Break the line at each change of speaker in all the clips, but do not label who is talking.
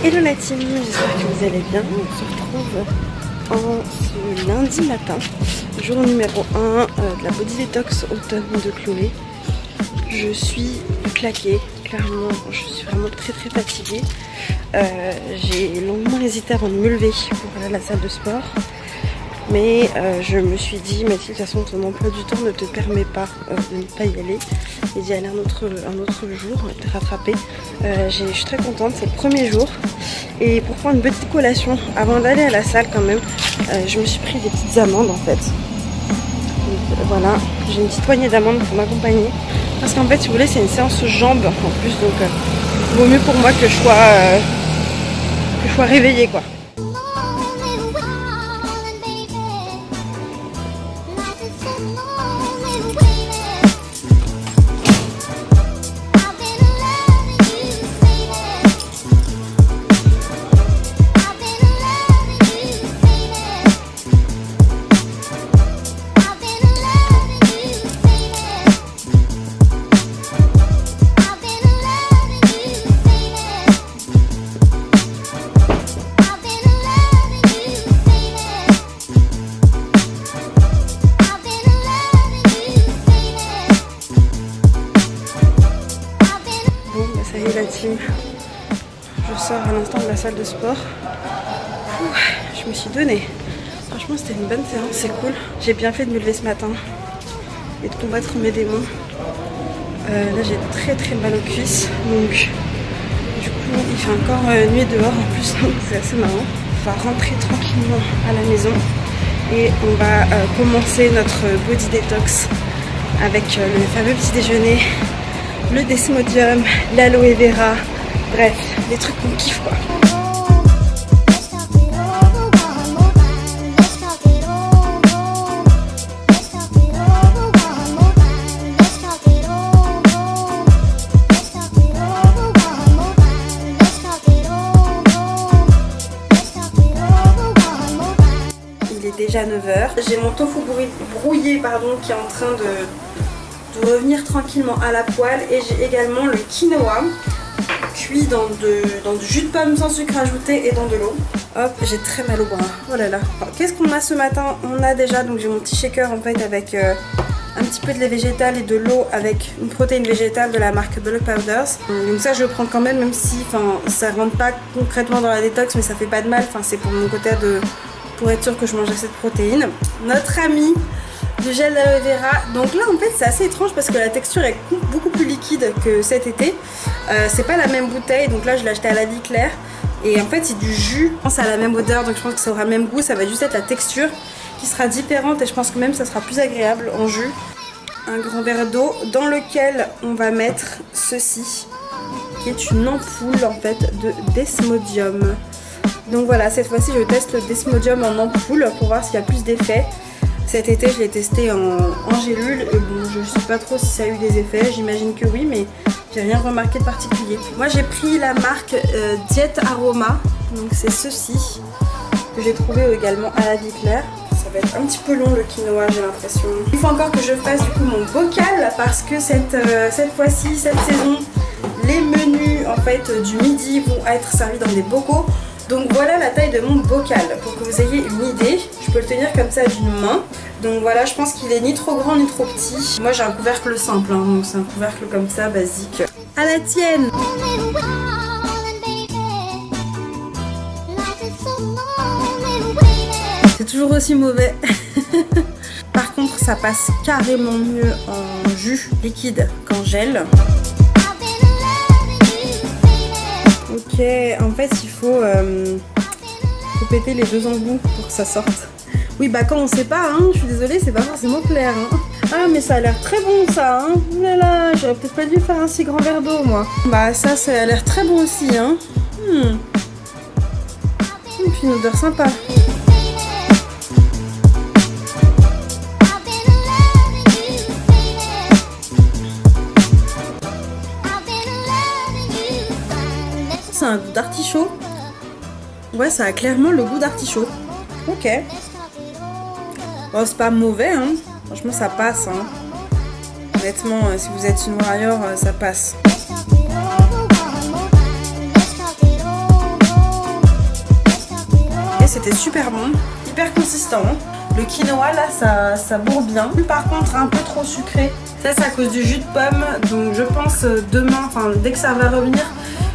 Hello la team, j'espère que vous allez bien. On se retrouve en ce lundi matin, jour numéro 1 de la Body Detox automne de Chloé. Je suis claquée, clairement, je suis vraiment très fatiguée. J'ai longuement hésité avant de me lever pour aller à la salle de sport. Mais je me suis dit, Mathilde, de toute façon ton emploi du temps ne te permet pas de ne pas y aller et d'y aller un autre jour, te rattraper. Je suis très contente, c'est le premier jour. Et pour prendre une petite collation, avant d'aller à la salle quand même, je me suis pris des petites amandes en fait. Donc, voilà, j'ai une petite poignée d'amandes pour m'accompagner. Parce qu'en fait, si vous voulez, c'est une séance jambes en plus, donc il vaut mieux pour moi que je sois réveillée quoi. Ça y est la team, je sors à l'instant de la salle de sport. Je me suis donnée. Franchement c'était une bonne séance, c'est cool. J'ai bien fait de me lever ce matin et de combattre mes démons. Là j'ai très mal aux cuisses, donc du coup il fait encore nuit dehors en plus, donc c'est assez marrant. On va rentrer tranquillement à la maison et on va commencer notre body detox avec le fameux petit déjeuner, le desmodium, l'aloe vera, bref, des trucs qu'on kiffe quoi. Il est déjà 9h. J'ai mon tofu brouillé qui est en train de revenir tranquillement à la poêle, et j'ai également le quinoa cuit dans du jus de pomme sans sucre ajouté et dans de l'eau. Hop, j'ai très mal au bras. Oh là là. Qu'est-ce qu'on a ce matin? On a déjà, donc j'ai mon petit shaker en fait avec un petit peu de lait végétal et de l'eau avec une protéine végétale de la marque Bulk Powders. Donc ça je le prends quand même si ça rentre pas concrètement dans la détox, mais ça fait pas de mal. C'est pour mon côté pour être sûr que je mange assez de protéines. Notre ami du gel d'aloe vera. Donc là en fait c'est assez étrange parce que la texture est beaucoup plus liquide que cet été. C'est pas la même bouteille, donc là je l'ai acheté à la vie claire. Et en fait c'est du jus, ça a la même odeur, donc je pense que ça aura le même goût. Ça va juste être la texture qui sera différente et je pense que même ça sera plus agréable en jus. Un grand verre d'eau dans lequel on va mettre ceci, qui est une ampoule en fait de desmodium. Donc voilà, cette fois-ci je teste le desmodium en ampoule pour voir s'il y a plus d'effet. Cet été je l'ai testé en gélule et bon, je ne sais pas trop si ça a eu des effets, j'imagine que oui, mais j'ai rien remarqué de particulier. Moi j'ai pris la marque Diet Aroma, donc c'est ceci que j'ai trouvé également à la vie claire. Ça va être un petit peu long le quinoa, j'ai l'impression. Il faut encore que je fasse du coup mon bocal parce que cette fois-ci, cette saison, les menus en fait du midi vont être servis dans des bocaux. Donc voilà la taille de mon bocal pour que vous ayez une idée. Je peux le tenir comme ça d'une main. Donc voilà, je pense qu'il est ni trop grand ni trop petit. Moi j'ai un couvercle simple, donc c'est un couvercle comme ça, basique. À la tienne! C'est toujours aussi mauvais. Par contre ça passe carrément mieux en jus liquide qu'en gel. Ok, en fait il faut péter les deux embouts pour que ça sorte. Oui bah quand on sait pas, je suis désolée, c'est pas forcément clair. Ah mais ça a l'air très bon ça, Ouh là là, j'aurais peut-être pas dû faire un si grand verre d'eau moi. Bah ça a l'air très bon aussi Et puis une odeur sympa. C'est un goût d'artichaut. Ouais, ça a clairement le goût d'artichaut. Ok. Bon, c'est pas mauvais, franchement ça passe. Honnêtement, si vous êtes une warrior, ça passe. c'était super bon, hyper consistant. Le quinoa là ça bourre bien. Par contre un peu trop sucré. Ça c'est à cause du jus de pomme. Donc je pense demain, enfin dès que ça va revenir,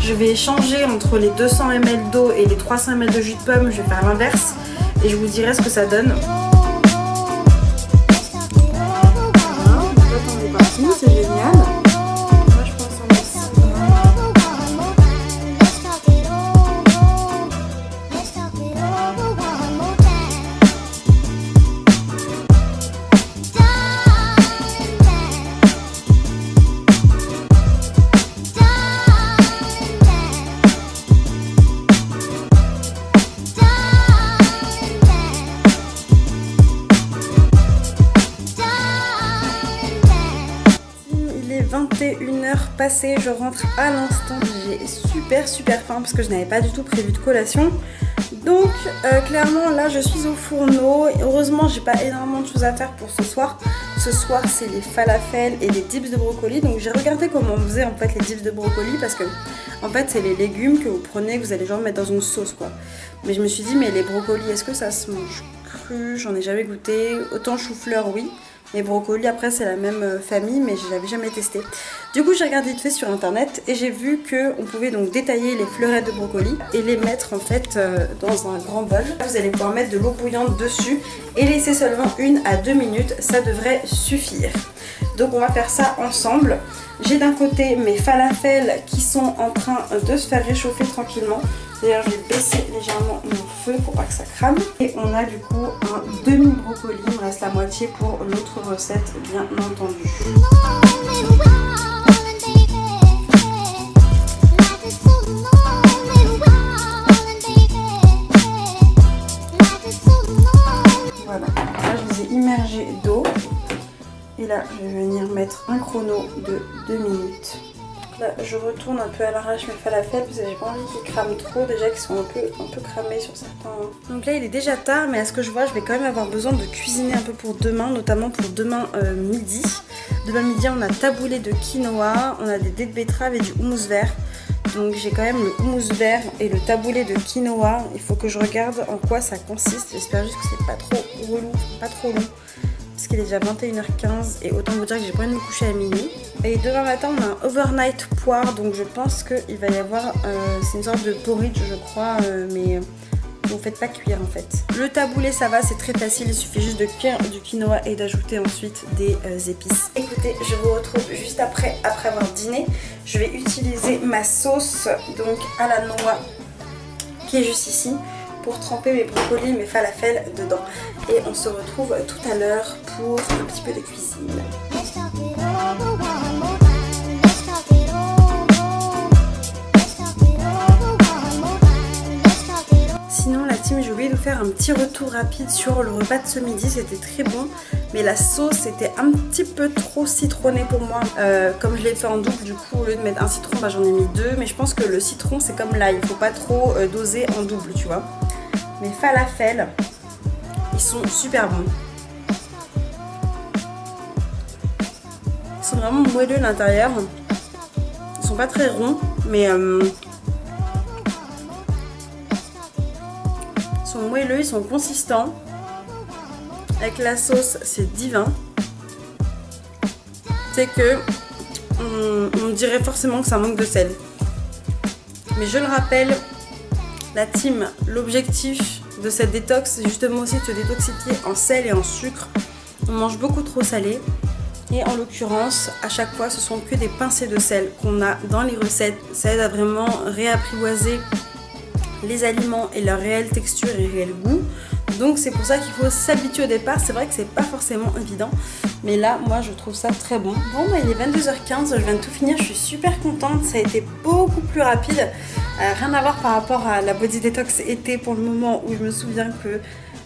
je vais changer entre les 200 ml d'eau et les 300 ml de jus de pomme. Je vais faire l'inverse et je vous dirai ce que ça donne. C'est génial. Moi je pense en aussi. Il est 21h passé, je rentre à l'instant, j'ai super faim parce que je n'avais pas du tout prévu de collation. Donc clairement là je suis au fourneau. Heureusement j'ai pas énormément de choses à faire pour ce soir. Ce soir c'est les falafels et les dips de brocoli. Donc j'ai regardé comment on faisait en fait les dips de brocoli, parce que en fait c'est les légumes que vous prenez, que vous allez genre mettre dans une sauce quoi. Mais je me suis dit mais les brocolis est-ce que ça se mange cru? J'en ai jamais goûté. Autant chou-fleur oui, les brocolis après c'est la même famille, mais je l'avais jamais testé. Du coup j'ai regardé vite fait sur internet et j'ai vu que on pouvait donc détailler les fleurettes de brocoli et les mettre en fait dans un grand bol. Vous allez pouvoir mettre de l'eau bouillante dessus et laisser seulement 1 à 2 minutes, ça devrait suffire. Donc on va faire ça ensemble. J'ai d'un côté mes falafels qui sont en train de se faire réchauffer tranquillement. D'ailleurs je vais baisser légèrement mon feu pour pas que ça crame. Et on a du coup un demi-brocoli, il me reste la moitié pour l'autre recette bien entendu. Voilà, là je les ai immergés d'eau. Et là je vais venir mettre un chrono de 2 minutes. Là je retourne un peu à l'arrache mes falafels parce que j'ai pas envie qu'ils crament trop, déjà qu'ils sont un peu cramés sur certains. Donc là il est déjà tard, mais à ce que je vois je vais quand même avoir besoin de cuisiner un peu pour demain, notamment pour demain midi. Demain midi on a taboulé de quinoa, on a des dés de betterave et du houmous vert. Donc j'ai quand même le houmous vert et le taboulé de quinoa. Il faut que je regarde en quoi ça consiste. J'espère juste que c'est pas trop relou, pas trop long. Parce qu'il est déjà 21h15 et autant vous dire que j'ai pas envie de me coucher à minuit. Et demain matin on a un overnight poire, donc je pense qu'il va y avoir, c'est une sorte de porridge je crois, mais vous ne faites pas cuire en fait. Le taboulé ça va, c'est très facile, il suffit juste de cuire du quinoa et d'ajouter ensuite des épices. Écoutez, je vous retrouve juste après avoir dîné. Je vais utiliser ma sauce donc à la noix qui est juste ici, pour tremper mes brocolis, mes falafels dedans. Et on se retrouve tout à l'heure pour un petit peu de cuisine. Sinon la team, j'ai oublié de vous faire un petit retour rapide sur le repas de ce midi. C'était très bon, mais la sauce était un petit peu trop citronnée pour moi. Comme je l'ai fait en double, du coup au lieu de mettre un citron, bah, j'en ai mis 2. Mais je pense que le citron c'est comme l'ail, il faut pas trop doser en double, tu vois. Mes falafels, ils sont super bons. Ils sont vraiment moelleux à l'intérieur. Ils sont pas très ronds, mais ils sont moelleux, ils sont consistants. Avec la sauce, c'est divin. C'est que on dirait forcément que ça manque de sel. Mais je le rappelle, la team, l'objectif de cette détox, c'est justement aussi de se détoxifier en sel et en sucre. On mange beaucoup trop salé. Et en l'occurrence, à chaque fois, ce sont que des pincées de sel qu'on a dans les recettes. Ça aide à vraiment réapprivoiser les aliments et leur réelle texture et réel goût. Donc c'est pour ça qu'il faut s'habituer au départ. C'est vrai que c'est pas forcément évident, mais là moi je trouve ça très bon. Bon bah il est 22h15, je viens de tout finir, je suis super contente, ça a été beaucoup plus rapide. Rien à voir par rapport à la body detox été pour le moment, où je me souviens que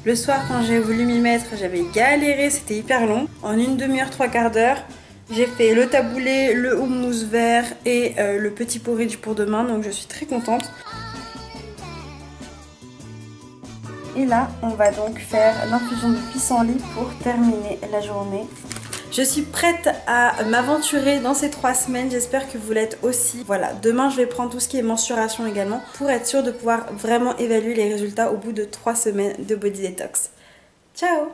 le soir quand j'ai voulu m'y mettre, j'avais galéré, c'était hyper long. En une demi-heure, 3/4 d'heure, j'ai fait le taboulé, le houmous vert et le petit porridge pour demain, donc je suis très contente. Et là, on va donc faire l'infusion de pissenlit pour terminer la journée. Je suis prête à m'aventurer dans ces 3 semaines, j'espère que vous l'êtes aussi. Voilà, demain je vais prendre tout ce qui est mensuration également pour être sûre de pouvoir vraiment évaluer les résultats au bout de 3 semaines de body detox. Ciao!